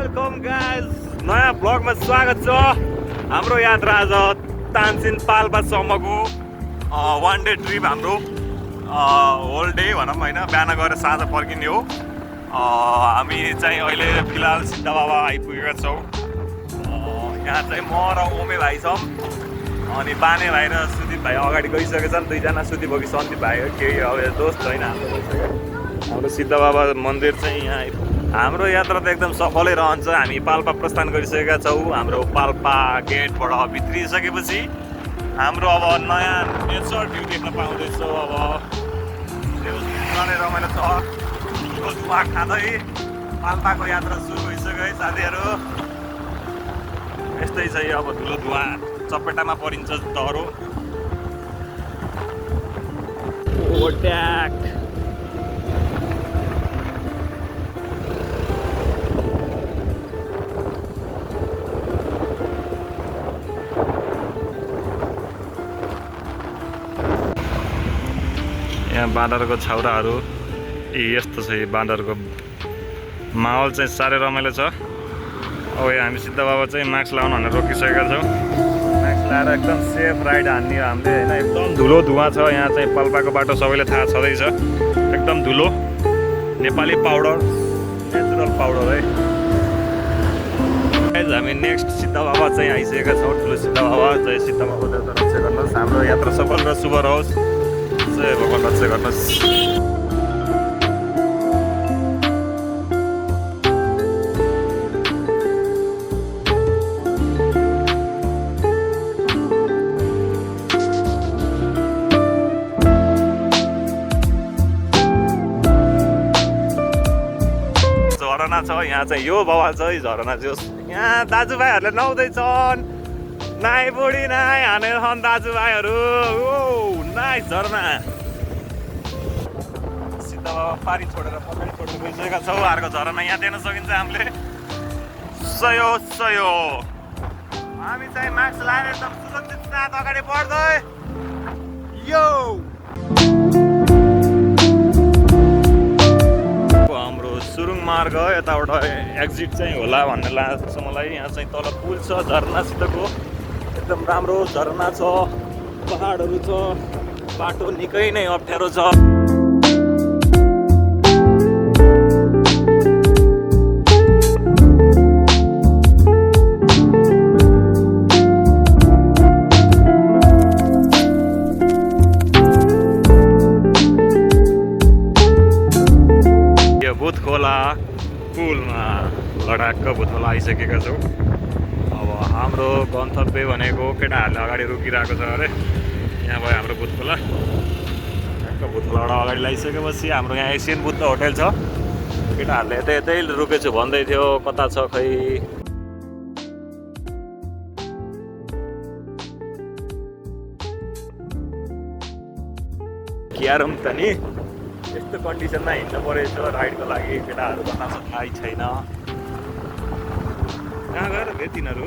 Welcome guys, नयाँ ब्लगमा स्वागत छ। हाम्रो यात्रा आज तानसिन पाल्पासम्मको वान डे ट्रिप। हाम्रो होल डे भनौँ होइन, बिहान गएर साँझ फर्किने हो। हामी चाहिँ अहिले फिलहाल सिद्ध बाबा आइपुगेका छौँ। यहाँ चाहिँ म र ओमे भाइ छौँ, अनि बाने भाइ र सुदीप भाइ अगाडि गइसकेछन्। दुईजना सुदीप हो कि सन्दीप भाइ हो, केही अब दोस्त होइन हाम्रो सिद्ध बाबा मन्दिर चाहिँ यहाँ। हाम्रो यात्रा त एकदम सफलै रहन्छ। हामी पाल्पा प्रस्थान गरिसकेका छौँ। हाम्रो पाल्पा गेटबाट भित्रिसकेपछि हाम्रो अब नयाँ नेचर भ्यू देख्न पाउँदैछौँ। अब त्यो रमाइलो छ। ठुलो धुवा खाँदै पाल्पाको यात्रा सुरु भइसक्यो है साथीहरू। यस्तै छ अब ठुलो धुवा चपेटामा परिन्छ डह्रो। ओट्याक यहाँ बाँदरको छाउराहरू यस्तो छ। यो बाँदरको माहौल चाहिँ साह्रै रमाइलो छ। अब हामी सिद्ध बाबा चाहिँ मास्क लगाउनु भनेर रोकिसकेका छौँ। मास्क लगाएर एकदम सेफ राइड हान्ने हो हामीले होइन। एकदम धुलो धुवा छ यहाँ चाहिँ। पाल्पाको बाटो सबैले थाहा छँदैछ, एकदम धुलो। नेपाली पाउडर, नेचुरल पाउडर है। हामी नेक्स्ट सिद्ध बाबा चाहिँ आइसकेका छौँ। ठुलो सिद्ध बाबा। जय सिद्ध बाबा, देवता रक्षा गर्नुहोस्। हाम्रो यात्रा सफल र शुभ रहोस्। जय भगवान् रक्षा गर्नुहोस्। झरना छ यहाँ चाहिँ। यो बवाल छ है झरना चाहिँ। यहाँ दाजुभाइहरूले नुहाउँदैछन्। नाइ बुढी नाइ हानेर छन् दाजुभाइहरू। ओ नाइस झरना। सिद्ध बाबा पारी छोडेर पछाडि छोडेर गइसकेका छौँ। अर्को झरना यहाँ देख्न सकिन्छ हामीले। सयो सयो। हामी चाहिँ मास्क लगाएर एकदम सुरक्षित साथ अगाडि बढ्दै यो हाम्रो सुरुङ मार्ग यताबाट एक्जिट चाहिँ होला भन्ने लाग्छ मलाई। यहाँ चाहिँ तल पुल छ झरनासितको। एकदम राम्रो झरना छ, पहाडहरू छ, बाटो निकै नै अप्ठ्यारो छ। यो बुधखोला पुलमा लडाकको बुधखोला आइसकेका छौँ। अब हाम्रो गन्तव्य भनेको केटाहरूले अगाडि रोकिरहेको छ अरे। यहाँ भयो हाम्रो बुधखोला। बुधखोलाबाट अगाडि लगाइसकेपछि हाम्रो यहाँ एसियन बुद्ध होटेल छ। केटाहरूले यतै यतै रोकेछु भन्दै थियो, कता छ खै। क्यारम त नि यस्तो कन्डिसनमा हिँड्नु परेछ राइडको लागि। केटाहरू कता छ थाहै छैन। कहाँ गएर भेट तिनीहरू?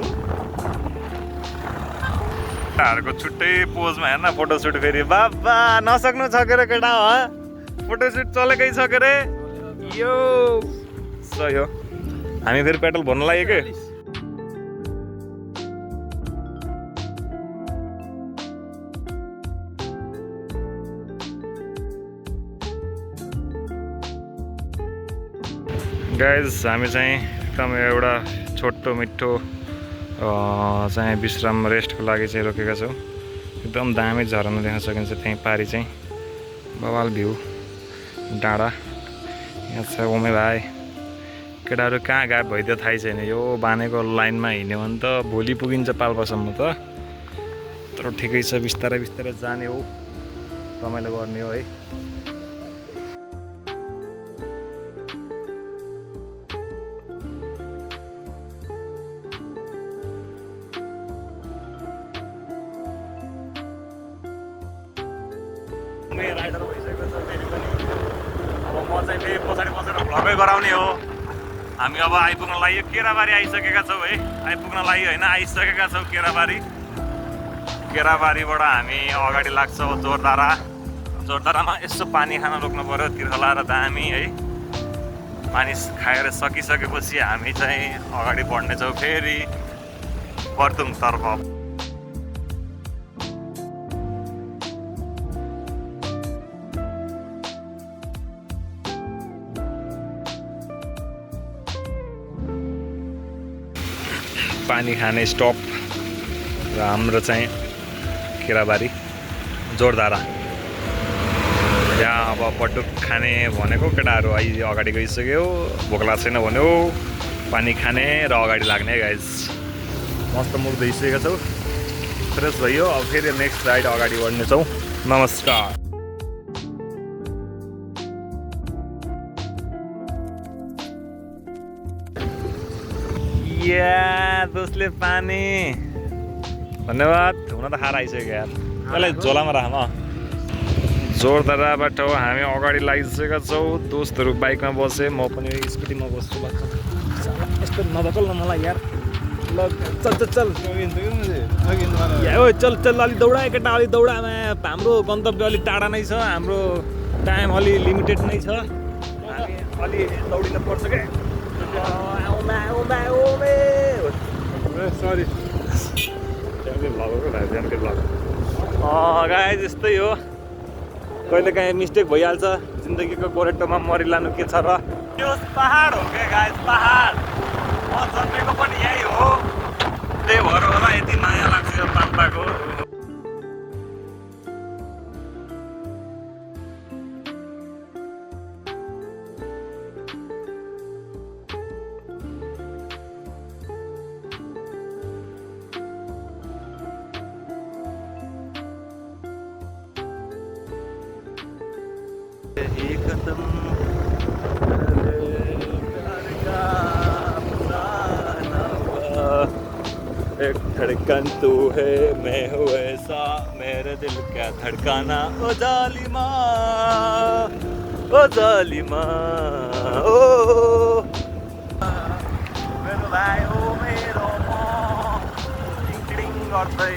केटाहरूको छुट्टै पोजमा हेर्न फोटोसुट। फेरि बाबा नसक्नु छ के अरे केटा हो? फोटोसुट चलेकै छ के अरे? यो सही हो। हामी फेरि पेट्रोल भर्न लाग्यो के? गाइज हामी चाहिँ एकदम एउटा छोटो मिठो चाहिँ विश्राम रेस्टको लागि चाहिँ रोकेका छौँ। एकदम दामी झरना देख्न सकिन्छ त्यहीँ पारी चाहिँ। बवाल भ्यू डाँडा। यहाँ छ ओमे भाइ। केटाहरू कहाँ गायब भइदियो थाहै छैन। यो बानेको लाइनमा हिँड्यो भने त भोलि पुगिन्छ पाल्पासम्म त। तर ठिकै छ, बिस्तारै बिस्तारै जाने हो, रमाइलो गर्ने हो है। राइडर भइसकेको छ फेरि पनि। अब म चाहिँ फेरि पछाडि बसेर भ्लगै गराउने हो। हामी अब आइपुग्न लागि केराबारी आइसकेका छौँ है। आइपुग्न लागि होइन, आइसकेका छौँ केराबारी। केराबारीबाट हामी अगाडि लाग्छौँ जोरदारा। जोरदारामा यसो पानी खान रोक्नु पऱ्यो। तिर्खला र दामी है। पानी खाएर सकिसकेपछि हामी चाहिँ अगाडि बढ्नेछौँ फेरि बर्तुङतर्फ। पानी खाने स्टप र हाम्रो चाहिँ केराबारी जोरदारा। यहाँ अब बटुक खाने भनेको केटाहरू अहिले अगाडि गइसक्यो, भोक लाग्छ छैन भन्यो पानी खाने र अगाडि लाग्ने गाइज। मस्त मुख धोइसकेका छौँ, फ्रेस भयो। अब फेरि नेक्स्ट राइड अगाडि बढ्नेछौँ। नमस्कार। दोस्तले पानी धन्यवाद। हुन त खाएर आइसक्यो यार, पहिला झोलामा राख म। जोरदाराबाट हामी अगाडि लागिसकेका छौँ। दोस्तहरू बाइकमा बसे, म पनि स्कुटीमा बस्छु। यस्तो नधकल न मलाई यार। ल चल चल चल चल चल अलिक दौडा केटा, अलिक दौडामा। हाम्रो गन्तव्य अलिक टाढा नै छ, हाम्रो टाइम अलि लिमिटेड नै छ, हामी अलि दौडिन पर्छ क्या। सरी गाइज यस्तै हो, कहिलेकाहीँ मिस्टेक भइहाल्छ। जिन्दगीको गोरेटोमा मरिलानु के छ र। यो पहाड हो क्या गाइज, पहाड। म जन्मेको पनि यही हो, त्यही भएर होला यति माया लाग्छ यो पाल्पाको। एक धड़कन तू है, मैं हूँ ऐसा, मेरे दिल का धड़काना। ओ जालिमा, ओ जालिमा, ओ मेरो भाइ हो मेरो म, टिङ गर्दै।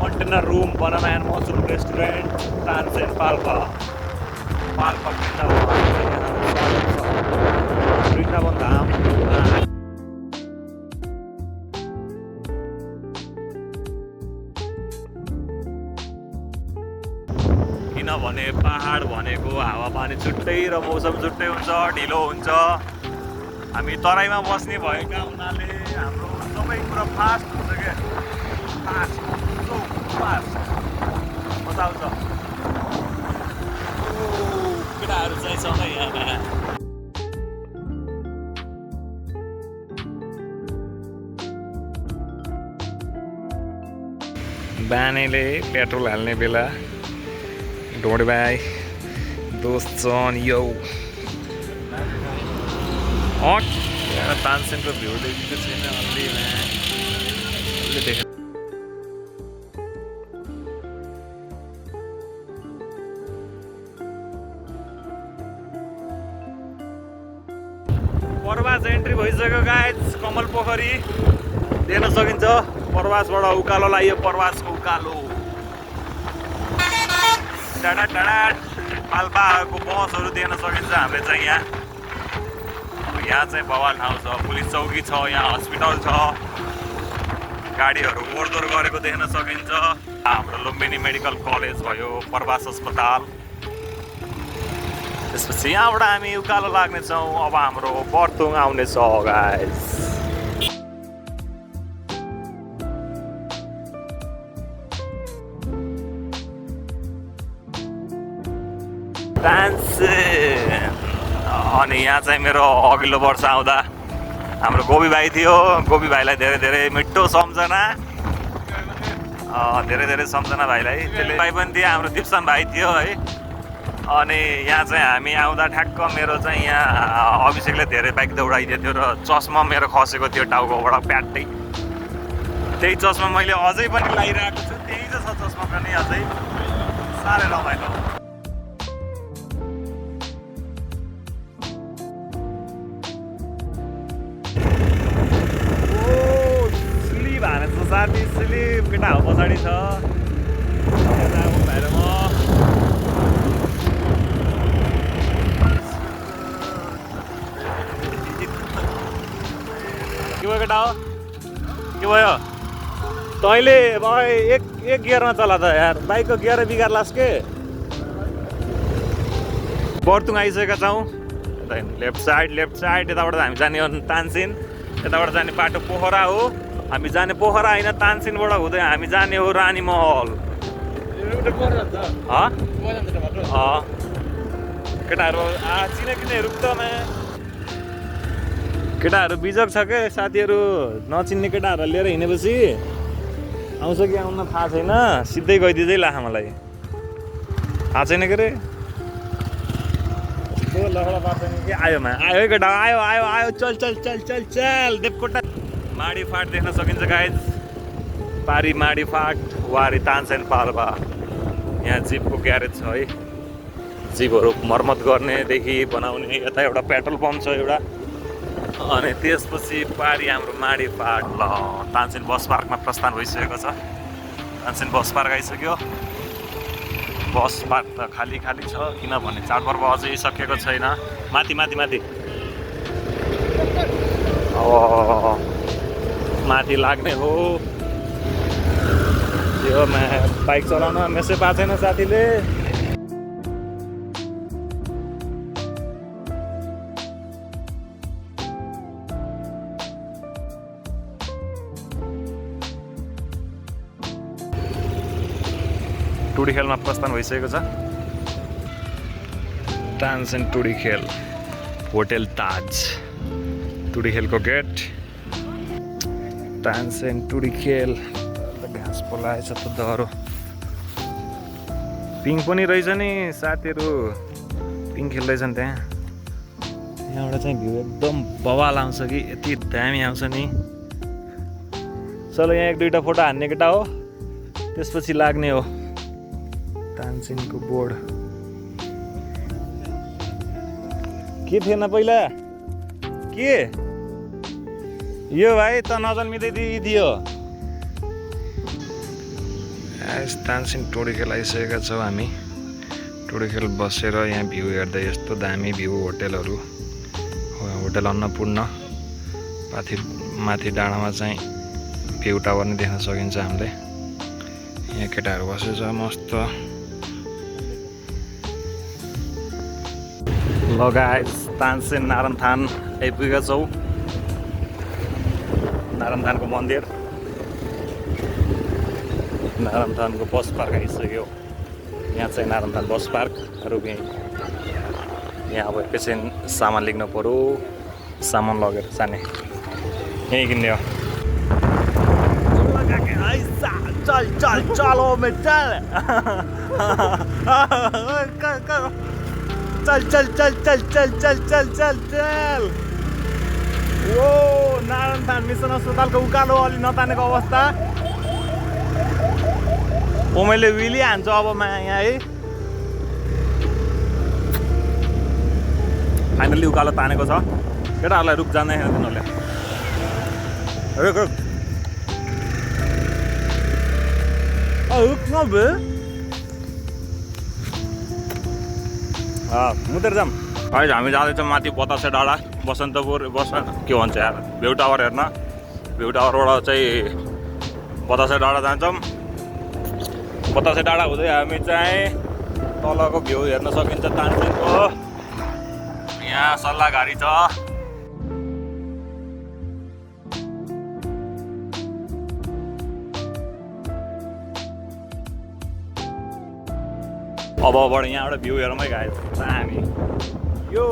Container room, banana and mushroom restaurant, Tansen Palpa. Palpa Vrindavan Dham. किनभने पहाड भनेको हावापानी छुट्टै र मौसम छुट्टै हुन्छ, ढिलो हुन्छ। हामी तराईमा बस्ने भएका हुनाले हाम्रो सबै कुरा फास्ट हुन्छ क्या, फास्ट। मजा आउँछ। केटाहरू चाहिँ सँगै यहाँ बानीले पेट्रोल हाल्ने बेला ढोड भाइ दोस्त छन् यौ। तानसेनको भ्यू देखेको छैन अलि देख। परवास एन्ट्री भइसक्यो गाइज। कमल पोखरी देख्न सकिन्छ। परवासबाट उकालो लाग्यो, परवासको उकालो। टाढा टाढा पाल्पाको बसहरू देख्न सकिन्छ हामीले चाहिँ यहाँ। यहाँ चाहिँ बवाल ठाउँ छ, पुलिस चौकी छ, यहाँ हस्पिटल छ, गाडीहरू ओहोरदोहोर गरेको देख्न सकिन्छ। हाम्रो लुम्बिनी मेडिकल कलेज भयो, परवास अस्पताल। त्यसपछि यहाँबाट हामी उकालो लाग्नेछौँ। अब हाम्रो बर्तुङ आउनेछ गाइज। अनि यहाँ चाहिँ मेरो अघिल्लो वर्ष आउँदा हाम्रो गोबी भाइ थियो। गोबी भाइलाई धेरै धेरै मिठो सम्झना, धेरै धेरै सम्झना भाइलाई। त्यसले भाइ पनि थियो, हाम्रो दिप्सन भाइ थियो है। अनि यहाँ चाहिँ हामी आउँदा ठ्याक्क मेरो चाहिँ यहाँ अभिषेकले धेरै बाइक दौडाइदिएको थियो र चस्मा मेरो खसेको थियो टाउकोबाट प्याट्टै। त्यही चस्मा मैले अझै पनि लगाइरहेको छु, त्यही त छ चस्मा पनि अझै। साह्रै रमाइलो। स्लिप हानेछ साथी स्लिप केटा हो पछाडि छ यता उभिएर म के भयो केटा हो के भयो तैँले एक गियरमा चला त यार बाइकको गियर बिगार्लास् के बर्तुङ आइसकेका छौँ लेफ्ट साइड यताबाट हामी जाने हो तानसिन यताबाट जाने बाटो पोखरा हो हामी जाने पोखरा होइन तानसिनबाट हुँदै हामी जाने हो रानी महल केटाहरू चिने रुख्दमा केटाहरू बिजक छ के साथीहरू नचिन्ने केटाहरूलाई लिएर हिँडेपछि आउँछ कि आउन थाहा छैन सिधै गइदिँदै ला मलाई थाहा छैन के अरे लखडा पार्दैन कि आयो है केटा आयो चल देवकोटा माडी फाट देख्न सकिन्छ गाइज पारी माडी फाट वारी तानसेन पाल्पा यहाँ जिपको ग्यारेज छ है जिपहरू मर्मत गर्नेदेखि बनाउने यता एउटा पेट्रोल पम्प छ एउटा अनि त्यसपछि पारी हाम्रो माडी फाट ल तानसेन बस पार्कमा प्रस्थान भइसकेको छ तानसेन बस पार्क आइसक्यो बस पार्क त खाली छ किनभने चाडपर्व अझै सकिएको छैन माथि माथि लाग्ने हो यो बाइक चलाउन मेसै पाएको छैन साथीले टुडी खेलमा प्रस्थान भइसकेको छ तानसेन टुडी खेल होटेल ताज टुडी खेलको गेट तानसेन टुडी खेल घाँस पोलाएछ त दह्रो पिङ पनि रहेछ नि साथीहरू पिङ खेल्दैछन् यहाँबाट चाहिँ भ्यू एकदम बवाल आउँछ कि यति दामी आउँछ नि चलो यहाँ एक दुईवटा फोटो हान्ने केटा हो त्यसपछि लाग्ने हो तानसेनको बोर्ड के थिएन पहिला के यो भाइ त नजन्मिँदै दियो तानसेन टुडी खेल आइसकेका छौँ हामी टुडी खेल बसेर यहाँ भ्यू हेर्दा यस्तो दामी भ्यू होटेलहरू होटेल अन्नपूर्ण माथि डाँडामा चाहिँ भ्यू टावर नै देख्न सकिन्छ हामीले यहाँ केटाहरू बसेछ मस्त लगायत तानसेन नारायणथान आइपुगेका छौँ नारायणथानको मन्दिर नारायणथानको बस पार्क आइसक्यो यहाँ चाहिँ नारायणथान बस पार्क यहाँ अब एकैछिन सामान लिनु पऱ्यो सामान लगेर जाने यहीँ किन्ने हो चल ओ नारायणथान मिसन अस्पतालको उकालो अलि नतानेको अवस्था मैले विली हान्छ अब यहाँ है फाइनल्ली उकालो तानेको छ केटाहरूलाई रुख जाँदैन तिनीहरूले मुतेर जाम अहिले हामी जाँदैछौँ माथि बतासे डाँडा बसन्तपुर के भन्छ यार भ्यू टावर हेर्न भ्यू टावरबाट चाहिँ बतासे डाँडा जान्छौँ बतासे डाँडा हुँदै हामी चाहिँ तलको भ्यू हेर्न सकिन्छ तानसेनको यहाँ सल्लाहघारी छ अबबाट यहाँबाट भ्यू हेरौँ है गाइस हामी यो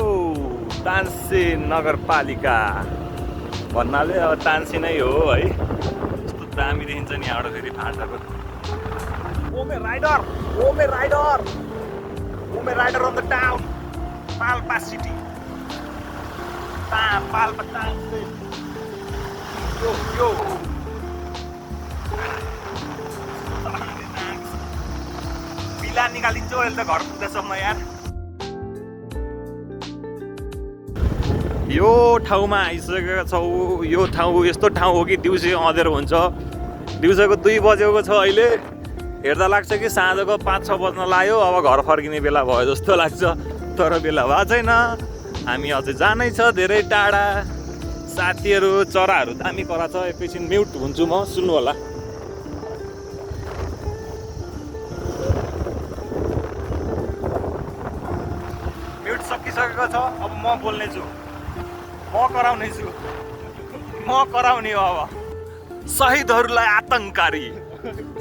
तानसेन नगरपालिका भन्नाले अब तानसेनै हो है यस्तो दामी देखिन्छ नि यहाँबाट फेरि फाँटाको ओमे rider on the town Palpa city Palpa Tansen यो बिला निकालिन्छ अहिले त घर पुग्दैसम्म यार यो ठाउँमा आइसकेका छौँ। यो ठाउँ यस्तो ठाउँ हो कि दिउँसो अँध्यारो हुन्छ। दिउँसोको 2 बजेको छ अहिले। हेर्दा लाग्छ कि साँझको 5-6 बज्न लाग्यो, अब घर फर्किने बेला भयो जस्तो लाग्छ। तर बेला भएको छैन, हामी अझै जानै छ धेरै टाढा। साथीहरू चराहरू दामी कराछ। एकैछिन म्युट हुन्छु म, सुन्नु होला। म्युट सकिसकेको छ, अब म बोल्ने छु, म कराउने छु, म कराउने हो। अब शहीदहरूलाई आतङ्ककारी,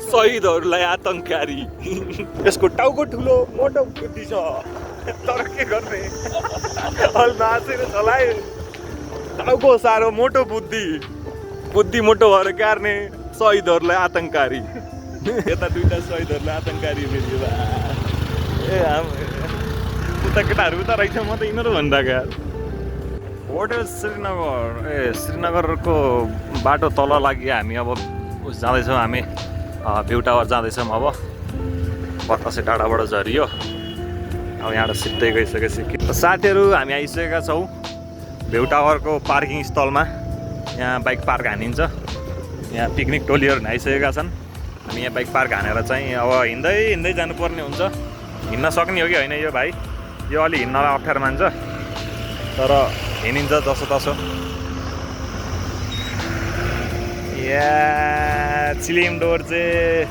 शहीदहरूलाई आतङ्ककारी। यसको टाउको ठुलो मोटो बुद्धि छ, तर के गर्ने, अलि नाचेर चलाए। टाउको साह्रो मोटो बुद्धि, बुद्धि मोटो भएर गार्ने शहीदहरूलाई आतङ्ककारी। यता 2टा शहीदहरूलाई आतङ्ककारी फेरि ए उता केटाहरू उता रहेछ, म त यिनीहरू भनिरहेको यार। होटल श्रीनगर श्रीनगरको बाटो तल लागि हामी अब जाँदैछौँ। हामी भ्यू टावर जाँदैछौँ। अब बतासे डाँडाबाट झरियो, अब यहाँबाट सिधै गइसकेपछि साथीहरू हामी आइसकेका छौँ भ्यू टावरको पार्किङ स्थलमा। यहाँ बाइक पार्क हानिन्छ। यहाँ पिकनिक टोलीहरू आइसकेका छन्। हामी यहाँ बाइक पार्क हानेर चाहिँ अब हिँड्दै हिँड्दै जानुपर्ने हुन्छ। हिँड्न सक्ने हो कि होइन यो भाइ, यो अलि हिँड्नलाई अप्ठ्यारो मान्छ, तर हिँडिन्छ जसोतसो। या चिलिमडोर चाहिँ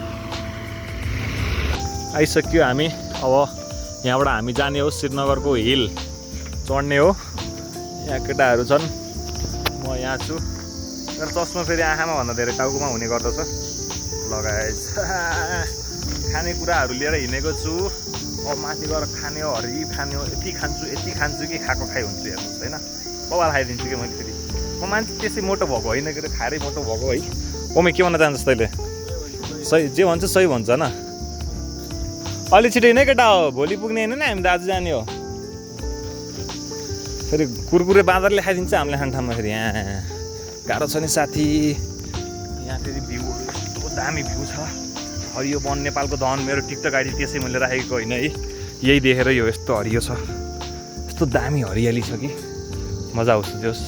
आइसक्यो हामी। अब यहाँबाट हामी जाने हो श्रीनगरको हिल चढ्ने हो। यहाँ केटाहरू छन्, म यहाँ छु। मेरो चस्मा फेरि आँखामा भन्दा धेरै टाउकोमा हुने गर्दछ। लगाएछ खानेकुराहरू लिएर हिँडेको छु। अब माथि गएर खाने हो, हरि खाने हो। यति खान्छु कि खाएको खाइ हुन्छु हेर्नुहोस् होइन। बबाल खाइदिन्छु कि मैले फेरि। म मान्छे त्यसै मोटो भएको होइन कि खाएरै मोटो भएको है। ओमे के भन्न चाहन्छस् तैँले? सही जे भन्छ सही भन्छ होइन। अलि छिटो हिँड केटा हो, भोलि पुग्ने होइन नि हामी त आज जाने हो। फेरि कुरकुरे बाँदरले खाइदिन्छ हामीले खाने ठाउँमा। फेरि यहाँ गाह्रो छ नि साथी। यहाँ फेरि भ्यूहरू यस्तो दामी भ्यू छ। हरियो वन नेपालको धन। मेरो टिकटक आइडी त्यसै मैले राखेको होइन है, यही देखेर यो यस्तो हरियो छ। यस्तो दामी हरियाली छ कि मजा आउँछ जोस्।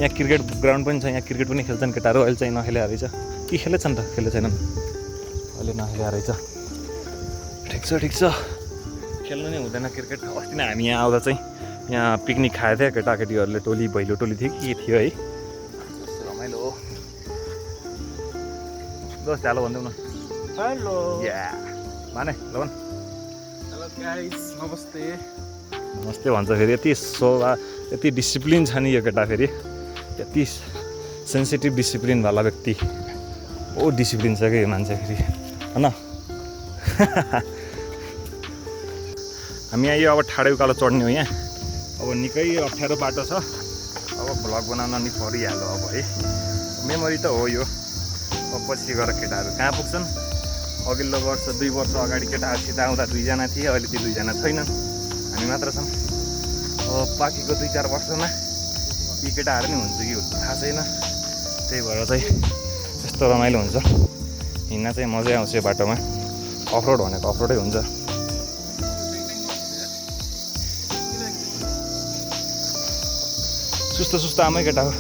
यहाँ क्रिकेट ग्राउन्ड पनि छ, यहाँ क्रिकेट पनि खेल्छन् केटाहरू। अहिले चाहिँ नखेलेको रहेछ कि खेलेछन् त, खेले छैनन्, अहिले नखेलेको रहेछ। ठिक छ, खेल्नु नै हुँदैन क्रिकेट। अस्ति नै हामी यहाँ आउँदा चाहिँ यहाँ पिकनिक खाएको थियो केटाकेटीहरूले। टोली भैलो टोली थियो कि के थियो है, रमाइलो हो। दोस्त हेलो भनिदेऊ न। हेलो या माने ल भन्। हेलो गाइस, नमस्ते। नमस्ते भन्छ फेरि। यति डिसिप्लिन छ नि यो केटा, फेरि यति सेन्सिटिभ डिसिप्लिनवाला व्यक्ति। ओ डिसिप्लिन छ क्या यो मान्छे फेरि होइन। हामी यहाँ यो अब ठाडे उकालो चढ्ने हो। यहाँ अब निकै अप्ठ्यारो बाटो छ। अब भ्लग बनाउन नि परिहाल्यो अब है। मेमोरी त हो यो। अब पछि गएर केटाहरू कहाँ पुग्छन्। अघिल्लो वर्ष 2 वर्ष अगाडि केटाहरूसित आउँदा 2 जना थिए, अहिले ती 2 जना छैनन्, हामी मात्र छौँ। अब बाँकीको 2-4 वर्षमा यी केटाहरू नि हुन्छ कि हुन्छ थाहा छैन। त्यही भएर चाहिँ यस्तो रमाइलो हुन्छ। हिँड्न चाहिँ मजै आउँछ यो बाटोमा। अफरोड भनेको अफरोडै हुन्छ। सुस्तो आमै केटा हो।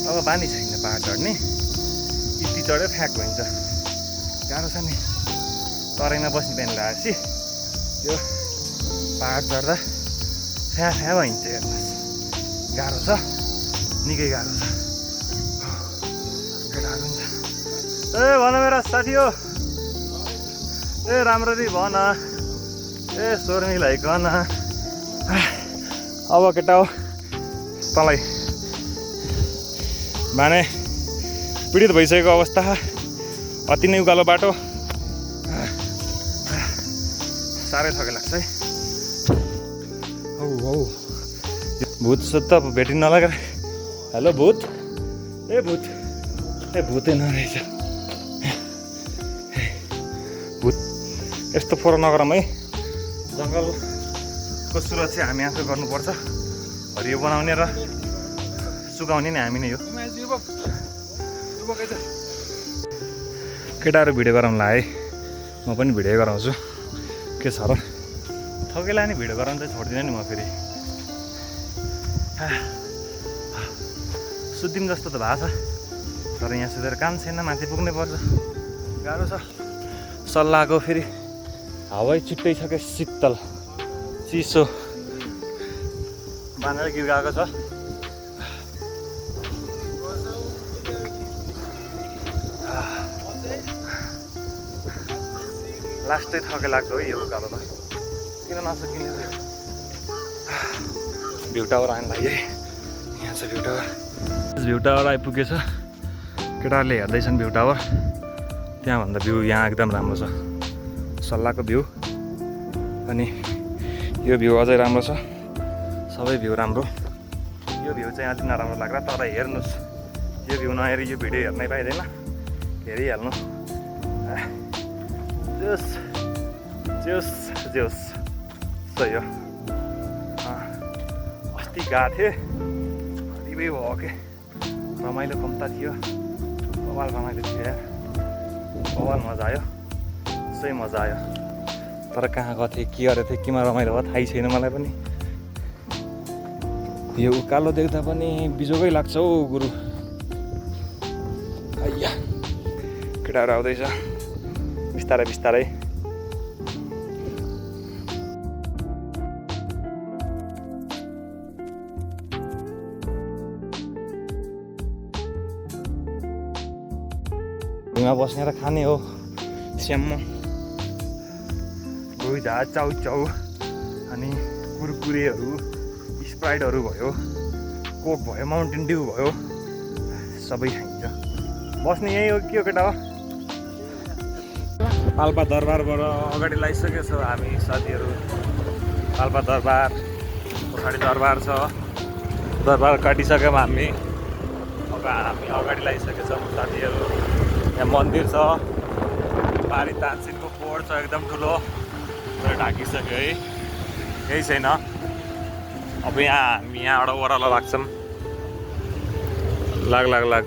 अब बानी छैन पाहाड चढ्ने। यति चढ्यो फ्याक भइन्छ, गाह्रो छ नि। तराईमा बस्ने बिहान लागेपछि यो पाहाड चढ्दा फ्या भइन्छ हेर्नुहोस्। गाह्रो छ, निकै गाह्रो छ। केटाहरू हुन्छ। ए भन मेरा साथी हो, ए राम्ररी भन, ए स्वर मिलाइकन। अब केटा हो तँलाई माने पीडित भइसकेको अवस्था। अति नै उकालो बाटो, साह्रै थकै लाग्छ है। हौ भूत सुत त भेटिन नलागेर। हेलो भूत, ए भूतै नरहेछ भूत। यस्तो फोहोर नगरौँ है। जङ्गलको सुरक्षा हामी आफै गर्नुपर्छ। हरियो बनाउने र सुकाउने नि हामी नै हो। केटाहरू भिडियो गराउँला है, म पनि भिडियो गराउँछु। के छ र थकेला नि भिडियो गराउनु चाहिँ छोड्दिनँ नि म फेरि। सुत्दिउँ जस्तो त भएको छ, तर यहाँ सुतेर काम छैन, माथि पुग्नै पर्छ, गाह्रो छ। सल्लाहको फेरि हावै छिट्टै छ क्या, शीतल चिसो बानेर गीत गएको छ। लास्टै थके लाग्दो है यो उकालो त, किन नसकिने। भ्यू टावर आउनु लागि है, यहाँ छ भ्यू टावर। भ्यू टावर आइपुगेछ, केटाहरूले हेर्दैछन् भ्यू टावर। त्यहाँभन्दा भ्यू यहाँ एकदम राम्रो छ, सल्लाहको भ्यू। अनि यो भ्यू अझै राम्रो छ, सबै भ्यू राम्रो। यो भ्यू चाहिँ अलिक नराम्रो लाग्ला, तर हेर्नुहोस्, यो भ्यू नहेरी यो भिडियो हेर्नै पाइँदैन, हेरिहाल्नु। जोस जोस जोस सही हो। अस्ति गएको थिएँ, हरिबै भयो के, रमाइलो कम्ता थियो, बवाल रमाइलो थियो यार, बवाल मजा आयो, सही मजा आयो। तर कहाँ गएको थिएँ, के गरेको थिएँ, केमा रमाइलो भयो थाहै छैन मलाई पनि। यो उकालो देख्दा पनि बिजोकै लाग्छ हौ गुरु। आइया केटाहरू आउँदैछ बिस्तारै बिस्तारै। भुइँमा बस्ने र खाने हो स्याम्मो, भुइँझा चाउचाउ अनि कुरकुरेहरू, स्प्राइटहरू भयो, कोक भयो, माउन्टेन ड्यू भयो, सबै खाइन्छ। बस्ने यही हो के हो केटा हो। पाल्पा दरबारबाट अगाडि लगाइसकेको छौँ हामी साथीहरू। पाल्पा दरबार पछाडि दरबार छ, दरबार काटिसक्यौँ हामी। अब हामी अगाडि लगाइसकेको छौँ साथीहरू। यहाँ मन्दिर छ, पारी तानसिनको बोर्ड छ एकदम ठुलो, ढाकिसक्यो है, केही छैन। अब हामी यहाँबाट ओह्रालो लाग्छौँ। लाग लाग लाग